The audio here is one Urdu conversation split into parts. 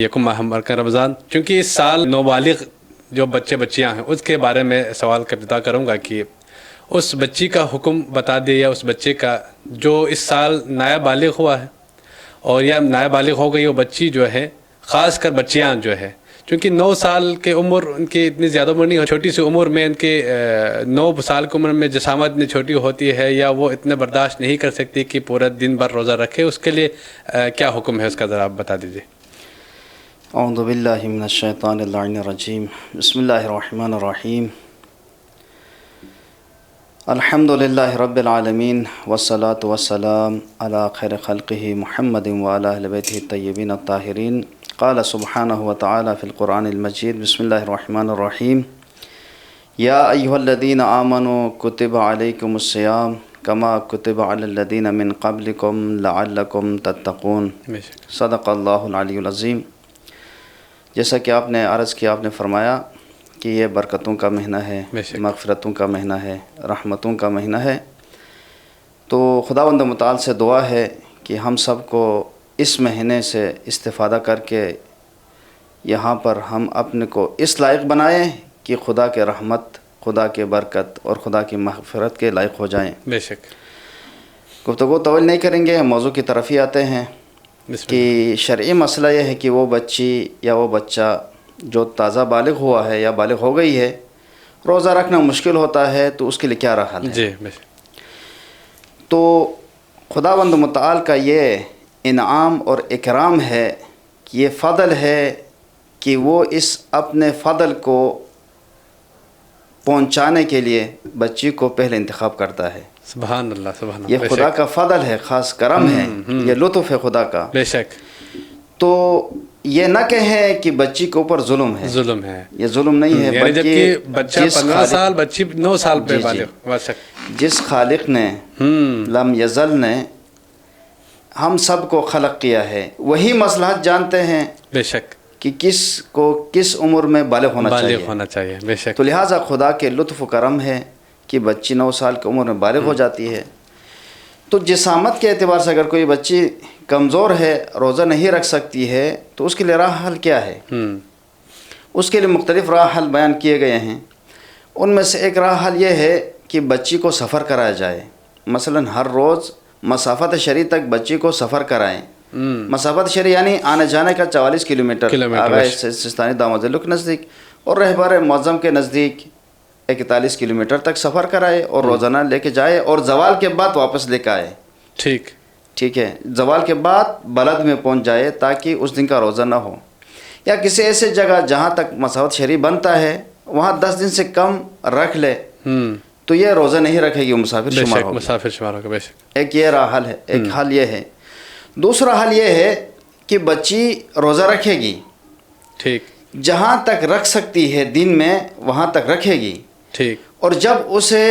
یکم ماہ کا رمضان، چونکہ اس سال نوبالغ جو بچے بچیاں ہیں اس کے بارے میں سوال کا ابتدا کروں گا کہ اس بچی کا حکم بتا دے، یا اس بچے کا جو اس سال نیا بالغ ہوا ہے اور یا نیا بالغ ہو گئی وہ بچی جو ہے، خاص کر بچیاں جو ہے، چونکہ 9 سال کے عمر ان کی اتنی زیادہ عمر نہیں، چھوٹی سی عمر میں ان کے 9 سال کی عمر میں جسامت اتنی چھوٹی ہوتی ہے، یا وہ اتنے برداشت نہیں کر سکتی کہ پورا دن بھر روزہ رکھے، اس کے لیے کیا حکم ہے اس کا ذرا آپ بتا دیجیے۔ اعوذ باللہ من الشیطان اللعین الرجیم، بسم اللہ الرحمن الرحیم، الحمد للہ رب العالمین والصلاة والسلام علی خیر خلقہ محمد وعلی اہل بیتہ الطیبین الطاہرین۔ قال سبحانہ وتعالی فی القرآن المجید، بسم اللہ الرحمن الرحیم، یا ایہا الذین آمنوا کتب علیکم الصیام کما کتب علی الذین من قبلکم لعلکم تتقون۔ صدق اللہ العلی العظیم۔ جیسا کہ آپ نے عرض کیا، آپ نے فرمایا کہ یہ برکتوں کا مہینہ ہے، مغفرتوں کا مہینہ ہے، رحمتوں کا مہینہ ہے، تو خداوند متعال سے دعا ہے کہ ہم سب کو اس مہینے سے استفادہ کر کے یہاں پر ہم اپنے کو اس لائق بنائیں کہ خدا کے رحمت، خدا کے برکت اور خدا کی مغفرت کے لائق ہو جائیں۔ بے شک گفتگو طویل نہیں کریں گے، موضوع کی طرف ہی آتے ہیں کہ شرعی مسئلہ یہ ہے کہ وہ بچی یا وہ بچہ جو تازہ بالغ ہوا ہے یا بالغ ہو گئی ہے، روزہ رکھنا مشکل ہوتا ہے، تو اس کے لیے کیا راہ ہے؟ جی، تو خداوند متعال کا یہ انعام اور اکرام ہے کہ یہ فضل ہے کہ وہ اس اپنے فضل کو پہنچانے کے لیے بچی کو پہلے انتخاب کرتا ہے۔ سبحان اللہ، سبحان اللہ، یہ خدا کا فضل ہے، خاص کرم ہے، یہ لطف ہے خدا کا۔ بے شک۔ تو یہ نہ کہیں کہ بچی کے اوپر ظلم ہے، ظلم ہے، یہ ظلم نہیں ہے، یعنی جبکہ بچہ 15 سال، بچی 9 سال پہ بالغ۔ جس خالق نے لم یزل نے ہم سب کو خلق کیا ہے، وہی مصلحت جانتے ہیں بے شک کہ کس کو کس عمر میں بالغ ہونا چاہیے۔ بے شک۔ تو لہٰذا خدا کے لطف و کرم ہے کہ بچی 9 سال کی عمر میں بالغ ہو جاتی ہے۔ تو جسامت کے اعتبار سے اگر کوئی بچی کمزور ہے، روزہ نہیں رکھ سکتی ہے، تو اس کے لیے راہ حل کیا ہے؟ اس کے لیے مختلف راہ حل بیان کیے گئے ہیں۔ ان میں سے ایک راہ حل یہ ہے کہ بچی کو سفر کرایا جائے، مثلا ہر روز مسافت شرعی تک بچی کو سفر کرائیں۔ مسافت شرعی یعنی آنے جانے کا 44 کلومیٹر، آغا سستانی دامادلو کے نزدیک اور رہبر معظم کے نزدیک 41 کلومیٹر تک سفر کرائے اور روزانہ لے کے جائے، اور زوال کے بعد واپس لے کے آئے۔ ٹھیک ہے، زوال کے بعد بلد میں پہنچ جائے تاکہ اس دن کا روزہ نہ ہو، یا کسی ایسے جگہ جہاں تک مسافت شرعی بنتا ہے وہاں 10 دن سے کم رکھ لے، تو یہ روزہ نہیں رکھے گی، وہ مسافر شمار ہوگا۔ بے شک۔ ایک یہ راہ حل ہے، ایک حل یہ ہے۔ دوسرا حل یہ ہے کہ بچی روزہ رکھے گی، ٹھیک، جہاں تک رکھ سکتی ہے دن میں وہاں تک رکھے گی، ٹھیک، اور جب اسے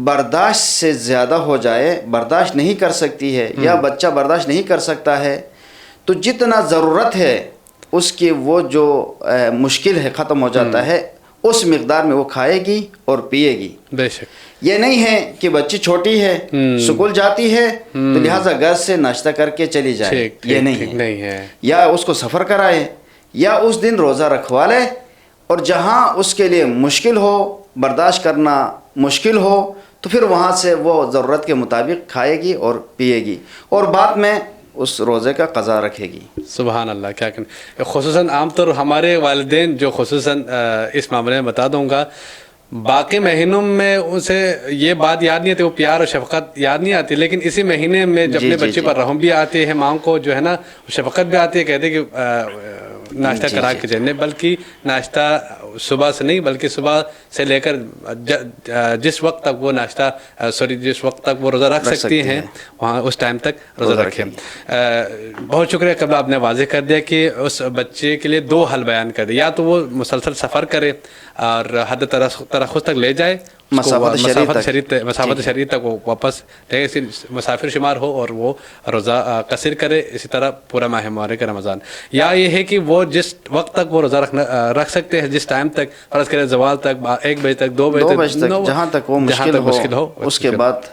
برداشت سے زیادہ ہو جائے، برداشت نہیں کر سکتی ہے یا بچہ برداشت نہیں کر سکتا ہے، تو جتنا ضرورت ہے اس کی وہ جو مشکل ہے ختم ہو جاتا ہے، اس مقدار میں وہ کھائے گی اور پیے گی۔ بے شک۔ یہ نہیں ہے کہ بچی چھوٹی ہے، اسکول جاتی ہے تو لہٰذا گھر سے ناشتہ کر کے چلی جائے، یہ نہیں ہے۔ یا اس کو سفر کرائے یا اس دن روزہ رکھوا لے، اور جہاں اس کے لیے مشکل ہو، برداشت کرنا مشکل ہو، تو پھر وہاں سے وہ ضرورت کے مطابق کھائے گی اور پیے گی، اور بعد میں اس روزے کا قضا رکھے گی۔ سبحان اللہ، کیا کہنا۔ خصوصاً عام طور ہمارے والدین جو خصوصاً اس معاملے میں بتا دوں گا، باقی مہینوں میں اسے یہ بات یاد نہیں آتی، وہ پیار اور شفقت یاد نہیں آتی، لیکن اسی مہینے میں جب اپنے بچے پر رحم بھی آتے ہیں، ماں کو جو ہے نا شفقت بھی آتی ہے، کہتے کہ ناشتہ کرا کے جانے، بلکہ ناشتہ صبح سے نہیں بلکہ صبح سے لے کر جس وقت تک وہ جس وقت تک وہ روزہ رکھ سکتی ہیں وہاں اس ٹائم تک روزہ رکھیں۔ بہت شکریہ، قبل آپ نے واضح کر دیا کہ اس بچے کے لیے 2 حل بیان کر دیا، یا تو وہ مسلسل سفر کرے اور حد ترخص تک لے جائے، مسافت شرعی تک وہ واپس مسافر شمار ہو اور وہ روزہ قصر کرے، اسی طرح پورا ماہ مبارک رمضان۔ یا یہ ہے کہ وہ جس وقت تک وہ روزہ رکھ سکتے ہیں، جس ٹائم تک فرض کرے زوال تک، 1 بجے تک، 2 بجے تک، جہاں تک وہ مشکل ہو، اس کے بعد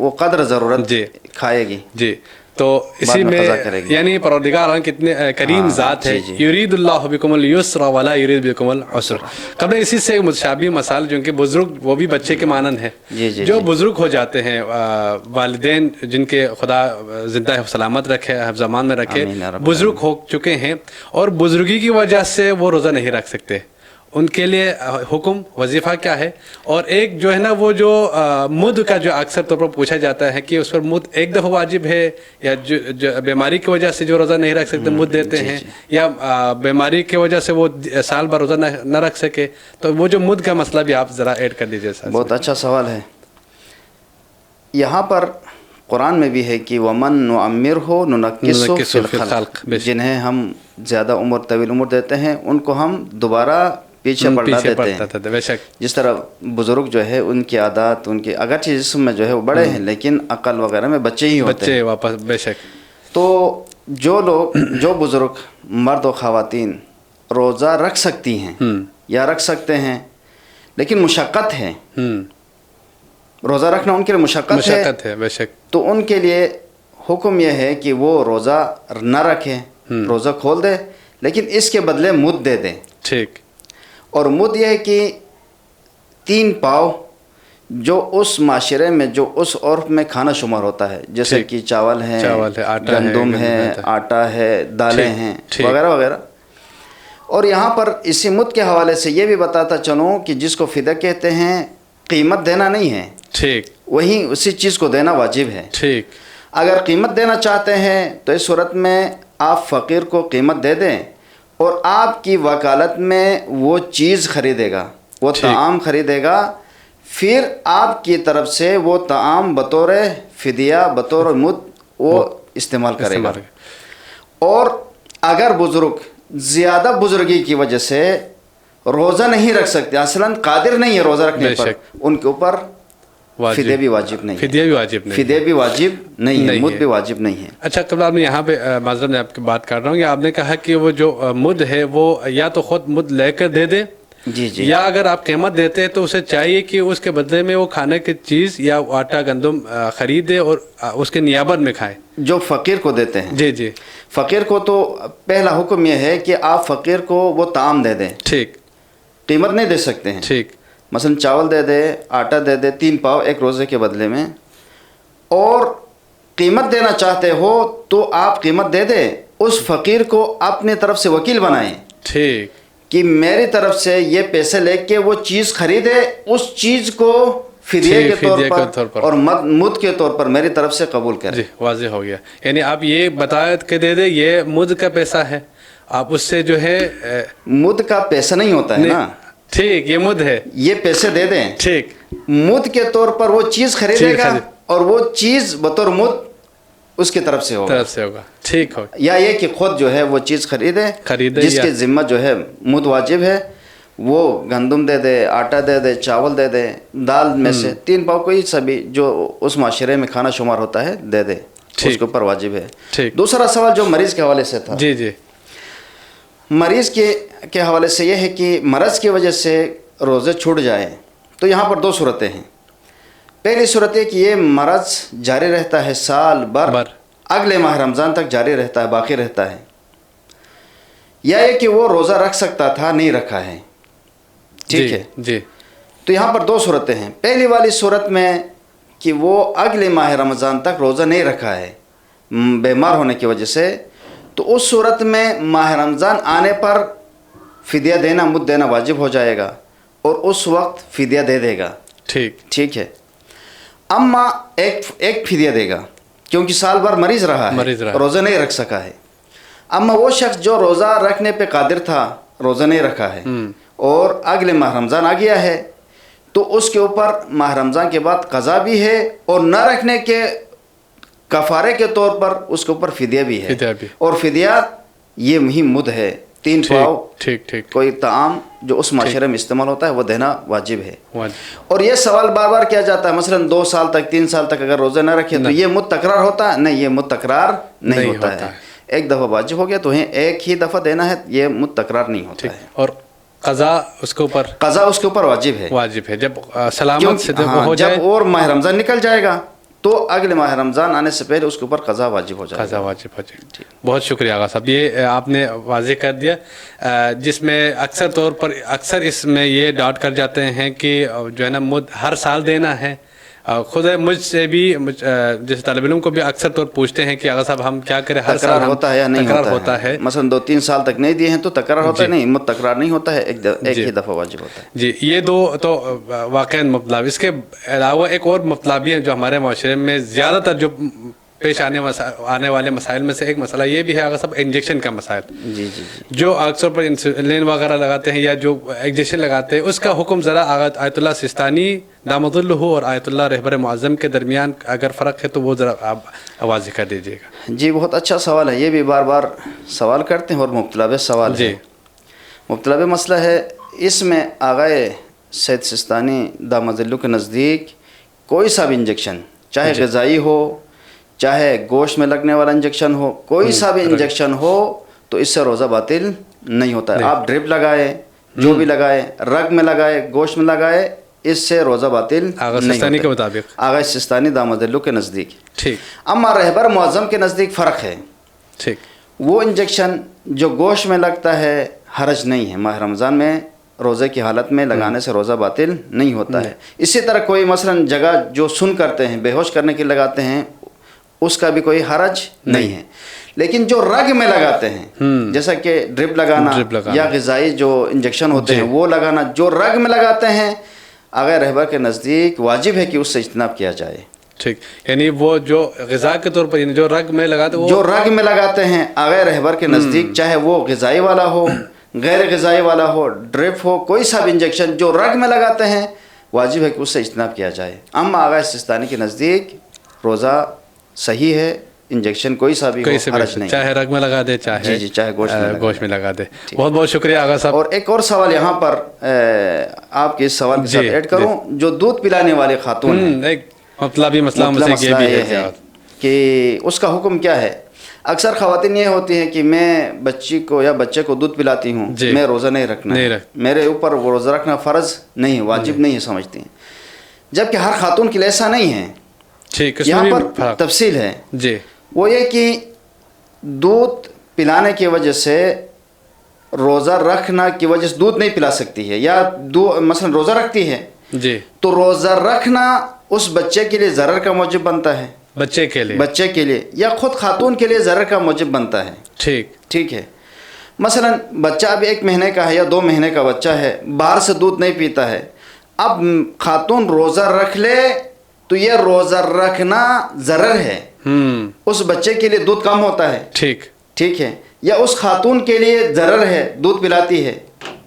وہ قدر ضرورت کھائے گی۔ جی، تو اسی بعد میں قضا کرے گی۔ یعنی پروردگار عالم کتنے کریم ذات ہے، جی جی۔ یرید اللہ بکم اليسر ولا یرید بکم العسر۔ قبل اسی سے متشابہ مسائل جو کہ بزرگ وہ بھی بچے کے مانند ہیں، جی جی جو جی۔ بزرگ ہو جاتے ہیں، والدین جن کے خدا زندہ سلامت رکھے، حفظ امان میں رکھے، آمین یا رب بزرگ ہو چکے ہیں اور بزرگی کی وجہ سے وہ روزہ نہیں رکھ سکتے، ان کے لیے حکم وظیفہ کیا ہے؟ اور ایک جو ہے نا وہ جو مد کا جو اکثر طور پر پوچھا جاتا ہے کہ اس پر مد ایک دفعہ واجب ہے، یا جو بیماری کی وجہ سے جو روزہ نہیں رکھ سکتے مد دیتے ہیں، یا بیماری کی وجہ سے وہ سال بھر روزہ نہ رکھ سکے، تو وہ جو مد کا مسئلہ بھی آپ ذرا ایڈ کر دیجیے ساتھ۔ بہت اچھا سوال ہے۔ یہاں پر قرآن میں بھی ہے کہ ومن نعمرہ ننکسہ فی الخلق، جنہیں ہم زیادہ عمر طویل عمر دیتے ہیں ان کو ہم دوبارہ پیچھے پلٹا دیتے ہیں۔ بے شک، جس طرح بزرگ جو ہے ان کی عادات، ان کے اگرچہ جسم میں جو ہے وہ بڑے ہیں لیکن عقل وغیرہ میں بچے ہی ہوتے ہیں۔ بچے واپس، بے شک۔ تو جو بزرگ مرد و خواتین روزہ رکھ سکتی ہیں یا رکھ سکتے ہیں لیکن مشقت ہے، روزہ رکھنا ان کے لیے مشقت ہے، بے شک، تو ان کے لیے حکم یہ ہے کہ وہ روزہ نہ رکھیں، روزہ کھول دے لیکن اس کے بدلے مد دے دیں۔ ٹھیک۔ اور مد یہ ہے کہ 3 پاؤ جو اس معاشرے میں جو اس عرف میں کھانا شمار ہوتا ہے، جیسے کہ چاول ہے، گندم ہے، آٹا ہے، دالیں ہیں وغیرہ وغیرہ۔ اور یہاں پر اسی مد کے حوالے سے یہ بھی بتاتا چلوں کہ جس کو فدیہ کہتے ہیں قیمت دینا نہیں ہے، ٹھیک، وہیں اسی چیز کو دینا واجب ہے۔ ٹھیک۔ اگر قیمت دینا چاہتے ہیں تو اس صورت میں آپ فقیر کو قیمت دے دیں اور آپ کی وکالت میں وہ چیز خریدے گا، وہ طعام خریدے گا، پھر آپ کی طرف سے وہ طعام بطور فدیہ، بطور مد وہ استعمال کرے گا۔ اور اگر بزرگ زیادہ بزرگی کی وجہ سے روزہ نہیں رکھ سکتے، اصلاً قادر نہیں ہے روزہ رکھنے پر، ان کے اوپر فدیہ بھی واجب نہیں ہے، فدیہ بھی واجب نہیں، فدیہ بھی واجب نہیں ہے، مد بھی واجب نہیں ہے۔ اچھا، قبل آپ نے یہاں پہ معذرت میں آپ کی بات کر رہا ہوں کہ آپ نے کہا کہ وہ جو مد ہے وہ یا تو خود مد لے کر دے دے، جی جی، یا اگر آپ قیمت دیتے ہیں تو اسے چاہیے کہ اس کے بدلے میں وہ کھانے کی چیز یا آٹا گندم خریدے اور اس کے نیابت میں کھائے جو فقیر کو دیتے ہیں۔ جی جی، فقیر کو تو پہلا حکم یہ ہے کہ آپ فقیر کو وہ طعام دے دیں، ٹھیک، قیمت نہیں دے سکتے ہیں۔ ٹھیک، مثلا چاول دے دے، آٹا دے دے 3 پاؤ ایک روزے کے بدلے میں، اور قیمت دینا چاہتے ہو تو آپ قیمت دے دیں، اس فقیر کو اپنی طرف سے وکیل بنائیں، ٹھیک، کہ میری طرف سے یہ پیسے لے کے وہ چیز خریدے، اس چیز کو فدیہ کے طور پر اور مد کے طور پر میری طرف سے قبول کریں۔ جی، واضح ہو گیا۔ یعنی آپ یہ بتا کے دے دیں یہ مد کا پیسہ ہے، آپ اس سے جو ہے مد کا پیسہ نہیں ہوتا ہے نا، ٹھیک، یہ مد ہے، یہ پیسے دے دیں، ٹھیک، مد کے طور پر وہ چیز خریدے گا اور وہ چیز بطور مد اس کی طرف سے ہوگا، ٹھیک ہو، یا یہ کہ خود جو ہے وہ چیز خریدے جس کے ذمہ جو ہے مد واجب ہے، وہ گندم دے دے، آٹا دے دے، چاول دے دے، دال میں سے 3 پاؤ کوئی سبھی جو اس معاشرے میں کھانا شمار ہوتا ہے دے دے، اس کے اوپر واجب ہے۔ دوسرا سوال جو مریض کے حوالے سے تھا، جی جی، مریض کے حوالے سے یہ ہے کہ مرض کی وجہ سے روزے چھوٹ جائے تو یہاں پر 2 صورتیں ہیں۔ پہلی صورت ہے کہ یہ مرض جاری رہتا ہے سال بھر، اگلے ماہ رمضان تک جاری رہتا ہے، باقی رہتا ہے، یا یہ کہ وہ روزہ رکھ سکتا تھا نہیں رکھا ہے، ٹھیک ہے جی۔ تو یہاں پر 2 صورتیں ہیں۔ پہلی والی صورت میں کہ وہ اگلے ماہ رمضان تک روزہ نہیں رکھا ہے بیمار ہونے کی وجہ سے، تو اس صورت میں ماہ رمضان آنے پر فدیہ دینا، مد دینا واجب ہو جائے گا اور اس وقت فدیہ دے دے گا، ٹھیک ہے۔ اما ایک فدیہ دے گا کیونکہ سال بھر مریض رہا ہے، روزہ نہیں رکھ سکا ہے۔ اما وہ شخص جو روزہ رکھنے پہ قادر تھا، روزہ نہیں رکھا ہے اور اگلے ماہ رمضان آ گیا ہے، تو اس کے اوپر ماہ رمضان کے بعد قضا بھی ہے اور نہ رکھنے کے کفارے کے طور پر اس کے اوپر فدیہ بھی ہے، اور فدیہ یہ مہم مد ہے، 3 پاؤ کوئی طعام جو اس معاشرے میں استعمال ہوتا ہے وہ دینا واجب ہے۔ اور یہ سوال بار بار کیا جاتا ہے، مثلا 2 سال تک 3 سال تک اگر روزہ نہ رکھے تو یہ مد تکرار ہوتا ہے؟ نہیں، یہ مد تکرار نہیں ہوتا ہے، ایک دفعہ واجب ہو گیا تو ایک ہی دفعہ دینا ہے، یہ مد تکرار نہیں ہوتا ہے۔ اور قضا اس کے اوپر واجب ہے جب سلامت سے ہو جائے، جب اور ماہ رمضان نکل جائے گا تو اگلے ماہ رمضان آنے سے پہلے اس کے اوپر قضا واجب ہو جائے قضا واجب ہو جائے. بہت شکریہ آغا صاحب, یہ آپ نے واضح کر دیا, جس میں اکثر طور پر اس میں یہ ڈاؤٹ کر جاتے ہیں کہ جو ہے نا مد ہر سال دینا ہے. خود مجھ سے بھی جیسے طالب علم کو بھی اکثر طور پوچھتے ہیں کہ آغا صاحب ہم کیا کریں, ہر سال ہوتا ہے یا نہیں ہوتا ہے. مثلا 2-3 سال تک نہیں دیے ہیں تو تکرار ہوتا ہے, نہیں تکرار نہیں ہوتا ہے, ایک ہی دفعہ واجب ہوتا ہے. جی, یہ دو تو واقعا مطلب. اس کے علاوہ ایک اور مطلب بھی ہے جو ہمارے معاشرے میں زیادہ تر جو پیش آنے والے مسائل میں سے ایک مسئلہ یہ بھی ہے آغا صاحب, انجیکشن کا مسائل. جی, جو اکثر پر انسولین وغیرہ لگاتے ہیں یا جو انجیکشن لگاتے ہیں, اس کا حکم ذرا آیت اللہ سستانی دامت اللہ اور آیت اللہ رہبر معظم کے درمیان اگر فرق ہے تو وہ ذرا آپ واضح کر دیجیے گا. جی, بہت اچھا سوال ہے, یہ بھی بار بار سوال کرتے ہیں اور مبتلا سوال ہے. مبتلا مسئلہ ہے. اس میں آغائے سید سستانی دامت اللہ کے نزدیک کوئی سا بھی انجیکشن, چاہے غذائی ہو چاہے گوشت میں لگنے والا انجیکشن ہو, کوئی سا بھی انجیکشن ہو تو اس سے روزہ باطل نہیں ہوتا ہے. آپ ڈرپ لگائے, جو بھی لگائے, رگ میں لگائے, گوشت میں لگائے, اس سے روزہ باطل نہیں ہوتا کے مطابق, آغا سستانی دامت اللہ کے نزدیک. ٹھیک. اما رہبر معظم کے نزدیک فرق ہے. ٹھیک. وہ انجیکشن جو گوشت میں لگتا ہے حرج نہیں ہے, ماہ رمضان میں روزے کی حالت میں لگانے سے روزہ باطل نہیں ہوتا ہے. اسی طرح کوئی مثلا جگہ جو سن کرتے ہیں, بے ہوش کرنے کے لگاتے ہیں, اس کا بھی کوئی حرج نہیں ہے. لیکن جو رگ میں لگاتے ہیں جیسا کہ ڈرپ لگانا یا غذائی جو انجیکشن ہوتے ہیں وہ لگانا, جو رگ میں لگاتے ہیں آغا رہبر کے نزدیک واجب ہے کہ اس سے اجتناب کیا جائے. ٹھیک, یعنی وہ جو غذا کے طور پر جو رگ میں لگاتے ہیں, جو رگ میں لگاتے ہیں آغا رہبر کے نزدیک, چاہے وہ غذائی والا ہو, غیر غذائی والا ہو, ڈرپ ہو, کوئی سا بھی انجیکشن جو رگ میں لگاتے ہیں واجب ہے کہ اس سے اجتناب کیا جائے. اما آغا سستانی کے نزدیک روزہ صحیح ہے, انجیکشن کوئی سا بھی حرج نہیں, چاہے رگ میں لگا دے چاہے چاہے گوشت میں لگا دے. بہت بہت شکریہ آغا صاحب. اور ایک اور سوال یہاں پر آپ کے اس سوال کے ساتھ ایڈ کروں, جو دودھ پلانے والے خاتون ہیں, ایک مطلبی مسئلہ یہ بھی ہے کہ اس کا حکم کیا ہے. اکثر خواتین یہ ہوتی ہیں کہ میں بچی کو یا بچے کو دودھ پلاتی ہوں, میں روزہ نہیں رکھنا, میرے اوپر وہ روزہ رکھنا فرض نہیں, واجب نہیں سمجھتی ہیں, جبکہ ہر خاتون کے لیے ایسا نہیں ہے. یہاں پر تفصیل ہے. جی, وہ یہ کہ دودھ پلانے کی وجہ سے روزہ رکھنا کی وجہ سے دودھ نہیں پلا سکتی ہے, یا مثلا روزہ رکھتی ہے جی, تو روزہ رکھنا اس بچے کے لیے ضرر کا موجب بنتا ہے, بچے کے لیے یا خود خاتون کے لیے ضرر کا موجب بنتا ہے. ٹھیک ہے. مثلا بچہ اب 1 مہینے کا ہے یا 2 مہینے کا بچہ ہے, باہر سے دودھ نہیں پیتا ہے, اب خاتون روزہ رکھ لے تو یہ روزہ رکھنا ضرر ہے, اس بچے کے لیے دودھ کم ہوتا ہے. ٹھیک ہے. یا اس خاتون کے لیے ضرر ہے, دودھ پلاتی ہے,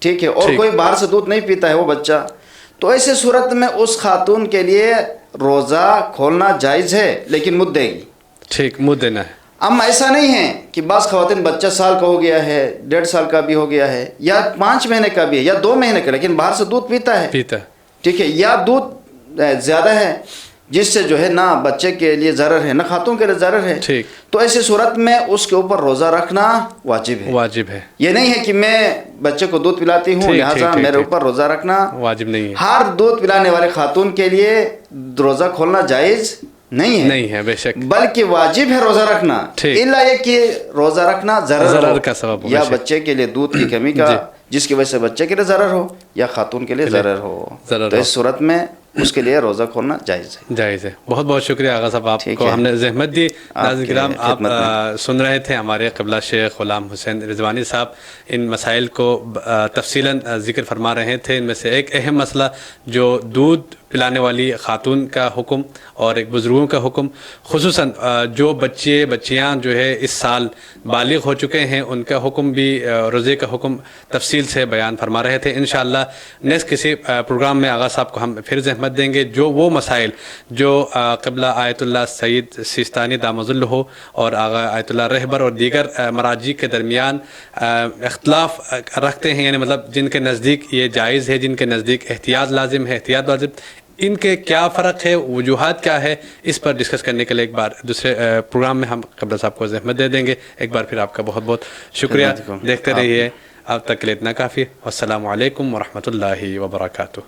ٹھیک ہے, اور کوئی باہر سے دودھ نہیں پیتا ہے وہ بچہ, تو ایسے صورت میں اس خاتون کے لیے روزہ کھولنا جائز ہے, لیکن مد دے گی. ٹھیک, مد دینا ہے. اما ایسا نہیں ہے کہ بعض خواتین بچہ سال کا ہو گیا ہے, 1.5 سال کا بھی ہو گیا ہے, یا 5 مہینے کا بھی ہے, یا 2 مہینے کا, لیکن باہر سے دودھ پیتا ہے. ٹھیک ہے. یا دودھ زیادہ ہے جس سے جو ہے نہ بچے کے لیے ضرر ہے نہ خاتون کے لیے ضرر ہے, تو ایسی صورت میں اس کے اوپر روزہ رکھنا واجب ہے. یہ نہیں ہے کہ میں بچے کو دودھ پلاتی ہوں لہٰذا میرے اوپر روزہ رکھنا واجب نہیں ہے. ہر دودھ پلانے والے خاتون کے لیے روزہ کھولنا جائز نہیں ہے, بے شک, بلکہ واجب ہے روزہ رکھنا, الا یہ کہ روزہ رکھنا ضرر کا سبب ہو, یا بچے کے لیے دودھ کی کمی کا جس کی وجہ سے بچے کے لیے ضرر ہو یا خاتون کے لیے ضرر ہو, تو اس صورت میں اس کے لیے روزہ کھولنا جائز ہے. بہت بہت شکریہ آغا صاحب, آپ کو ہم نے زحمت دی. ناظرین کرام, آپ سن رہے تھے ہمارے قبلہ شیخ غلام حسین رضوانی صاحب ان مسائل کو تفصیلاً ذکر فرما رہے تھے. ان میں سے ایک اہم مسئلہ جو دودھ پلانے والی خاتون کا حکم اور ایک بزرگوں کا حکم, خصوصاً جو بچیاں جو ہے اس سال بالغ ہو چکے ہیں ان کا حکم بھی, روزے کا حکم تفصیل سے بیان فرما رہے تھے. انشاءاللہ نیکسٹ کسی پروگرام میں آغا صاحب کو ہم پھر زحمت دیں گے, جو وہ مسائل جو قبلہ آیت اللہ سید سستانی دامت اللہ اور آغا آیت اللہ رہبر اور دیگر مراجع کے درمیان اختلاف رکھتے ہیں, یعنی مطلب جن کے نزدیک یہ جائز ہے, جن کے نزدیک احتیاط لازم ہے, ان کے کیا فرق ہے, وجوہات کیا ہے, اس پر ڈسکس کرنے کے لیے ایک بار دوسرے پروگرام میں ہم قبلہ صاحب کو زحمت دے دیں گے. ایک بار پھر آپ کا بہت بہت شکریہ. دیکھتے رہیے, اب تک کے لیے اتنا کافی. السلام علیکم ورحمۃ اللہ وبرکاتہ.